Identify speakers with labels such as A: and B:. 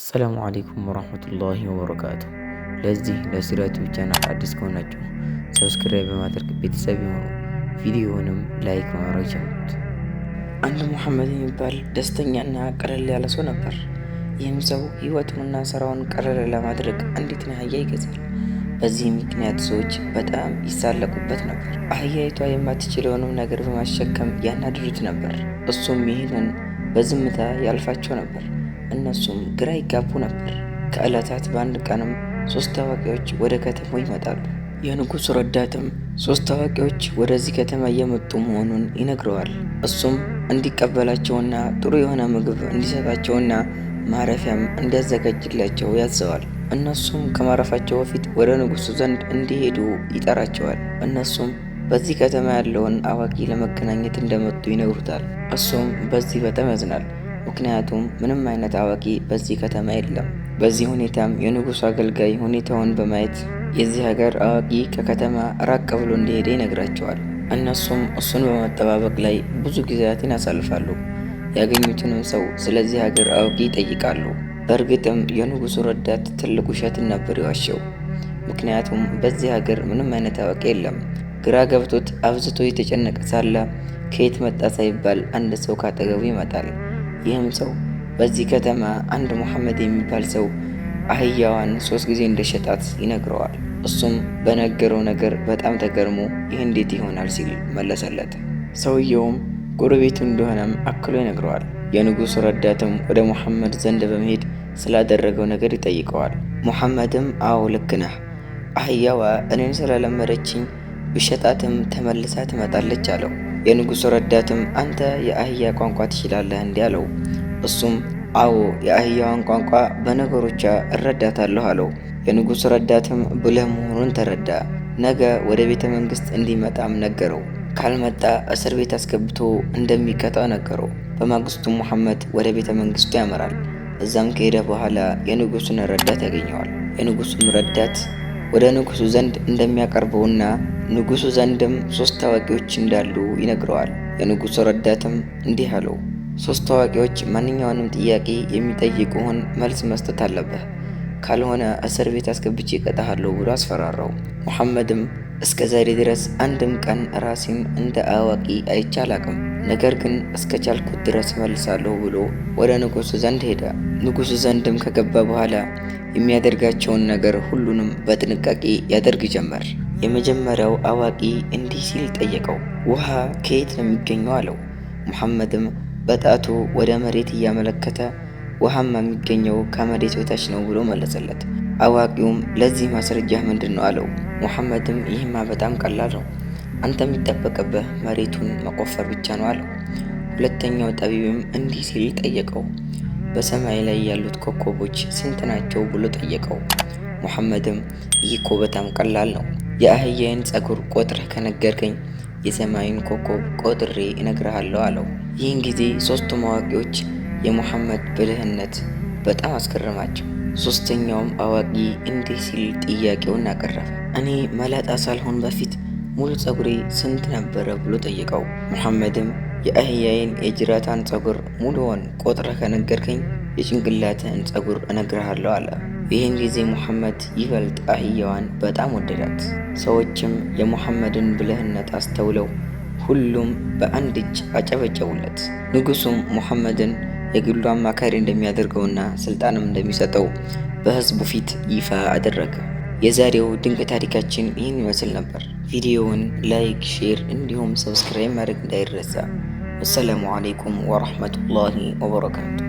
A: አሰላሙ አለይኩም ወራህመቱላሂ ወበረካቱ። ለዚህ ለሲራቱ ቻናል አዲስ ከሆናችሁ ሰብስክራይብ በማድረግ ቤተሰብ ይሁኑ። ቪዲዮውንም ላይክ ማድረግ ጀምሩት። አንድ ሙሐመድ የሚባል ደስተኛና ቀለል ያለ ሰው ነበር። ይህም ሰው ህይወቱንና ስራውን ቀለል ለማድረግ አንዲትን አህያ ይገዛል። በዚህ ምክንያት ሰዎች በጣም ይሳለቁበት ነበር። አህያይቷ የማትችለውንም ነገር በማሸከም ያናድዱት ነበር። እሱም ይህንን በዝምታ ያልፋቸው ነበር። እነሱም ግራ ይጋቡ ነበር። ከዕለታት በአንድ ቀንም 3 አዋቂዎች ወደ ከተማው ይመጣሉ። የንጉሱ ረዳትም 3 አዋቂዎች ወደዚህ ከተማ እየመጡ መሆኑን ይነግረዋል። እሱም እንዲቀበላቸውና ጥሩ የሆነ ምግብ እንዲሰጣቸውና ማረፊያም እንዲያዘጋጅላቸው ያዘዋል። እነሱም ከማረፋቸው በፊት ወደ ንጉሱ ዘንድ እንዲሄዱ ይጠራቸዋል። እነሱም በዚህ ከተማ ያለውን አዋቂ ለመገናኘት እንደመጡ ይነግሩታል። እሱም በዚህ በጣም ያዝናል። ምክንያቱም ምንም አይነት አዋቂ በዚህ ከተማ የለም። በዚህ ሁኔታም የንጉሱ አገልጋይ ሁኔታውን በማየት የዚህ ሀገር አዋቂ ከከተማ ራቅ ብሎ እንደሄደ ይነግራቸዋል። እነሱም እሱን በመጠባበቅ ላይ ብዙ ጊዜያትን ያሳልፋሉ። ያገኙትንም ሰው ስለዚህ ሀገር አዋቂ ይጠይቃሉ። በእርግጥም የንጉሱ ረዳት ትልቅ ውሸትን ነበር የዋሸው። ምክንያቱም በዚህ ሀገር ምንም አይነት አዋቂ የለም። ግራ ገብቶት አብዝቶ የተጨነቀ ሳለ ከየት መጣ ሳይባል አንድ ሰው ካጠገቡ ይመጣል። ይህም ሰው በዚህ ከተማ አንድ ሙሐመድ የሚባል ሰው አህያዋን 3 ጊዜ እንደሸጣት ይነግረዋል። እሱም በነገረው ነገር በጣም ተገርሞ ይህ እንዴት ይሆናል ሲል መለሰለት። ሰውየውም ጎረቤቱ እንደሆነም አክሎ ይነግረዋል። የንጉሱ ረዳትም ወደ ሙሐመድ ዘንድ በመሄድ ስላደረገው ነገር ይጠይቀዋል። ሙሐመድም አዎ ልክ ነህ፣ አህያዋ እኔን ስለለመደችኝ ብሸጣትም ተመልሳ ትመጣለች አለው። የንጉሱ ረዳትም አንተ የአህያ ቋንቋ ትችላለህ እንዲህ አለው። እሱም አዎ የአህያዋን ቋንቋ በነገሮቿ እረዳታለሁ አለው። የንጉሱ ረዳትም ብልህ መሆኑን ተረዳ። ነገ ወደ ቤተ መንግስት እንዲመጣም ነገረው። ካልመጣ እስር ቤት አስገብቶ እንደሚቀጣው ነገረው። በማግስቱ ሙሐመድ ወደ ቤተ መንግስቱ ያመራል። እዛም ከሄደ በኋላ የንጉሱን ረዳት ያገኘዋል። የንጉሱም ረዳት ወደ ንጉሱ ዘንድ እንደሚያቀርበውና ንጉሱ ዘንድም 3 አዋቂዎች እንዳሉ ይነግረዋል። የንጉሱ ረዳትም እንዲህ አለው፣ 3 አዋቂዎች ማንኛውንም ጥያቄ የሚጠይቁህን መልስ መስጠት አለብህ፣ ካልሆነ እስር ቤት አስገብቼ እቀጣሃለሁ ብሎ አስፈራራው። ሙሐመድም እስከ ዛሬ ድረስ አንድም ቀን ራሴን እንደ አዋቂ አይቼ አላቅም፣ ነገር ግን እስከ ቻልኩት ድረስ መልሳለሁ ብሎ ወደ ንጉሱ ዘንድ ሄደ። ንጉሱ ዘንድም ከገባ በኋላ የሚያደርጋቸውን ነገር ሁሉንም በጥንቃቄ ያደርግ ጀመር። የመጀመሪያው አዋቂ እንዲህ ሲል ጠየቀው፣ ውሃ ከየት ነው የሚገኘው አለው። ሙሐመድም በጣቱ ወደ መሬት እያመለከተ ውሃማ የሚገኘው ከመሬት በታች ነው ብሎ መለሰለት። አዋቂውም ለዚህ ማስረጃህ ምንድን ነው አለው። ሙሐመድም ይህማ በጣም ቀላል ነው፣ አንተ የሚጠበቅብህ መሬቱን መቆፈር ብቻ ነው አለው። ሁለተኛው ጠቢብም እንዲህ ሲል ጠየቀው፣ በሰማይ ላይ ያሉት ኮከቦች ስንት ናቸው ብሎ ጠየቀው። ሙሐመድም ይህ እኮ በጣም ቀላል ነው፣ የአህያዬን ጸጉር ቆጥረህ ከነገርከኝ የሰማይን ኮከብ ቆጥሬ እነግርሃለሁ አለው። ይህን ጊዜ 3ቱም አዋቂዎች የሙሐመድ ብልህነት በጣም አስገረማቸው። 3ኛውም አዋቂ እንዲህ ሲል ጥያቄውን አቀረበ፣ እኔ መላጣ ሳልሆን በፊት ሙሉ ጸጉሬ ስንት ነበረ ብሎ ጠየቀው። ሙሐመድም የአህያዬን የጅራታን ጸጉር ሙሉውን ቆጥረህ ከነገርከኝ የጭንቅላትህን ጸጉር እነግርሃለሁ አለ። ይህን ጊዜ ሙሐመድ ይበልጥ አህያዋን በጣም ወደዳት። ሰዎችም የሙሐመድን ብልህነት አስተውለው ሁሉም በአንድ እጅ አጨበጨቡለት። ንጉሱም ሙሐመድን የግሉ አማካሪ እንደሚያደርገውና ስልጣንም እንደሚሰጠው በህዝቡ ፊት ይፋ አደረገ። የዛሬው ድንቅ ታሪካችን ይህን ይመስል ነበር። ቪዲዮውን ላይክ፣ ሼር እንዲሁም ሰብስክራይብ ማድረግ እንዳይረሳ። ወሰላሙ አለይኩም ወራህመቱላሂ ወበረካቱ።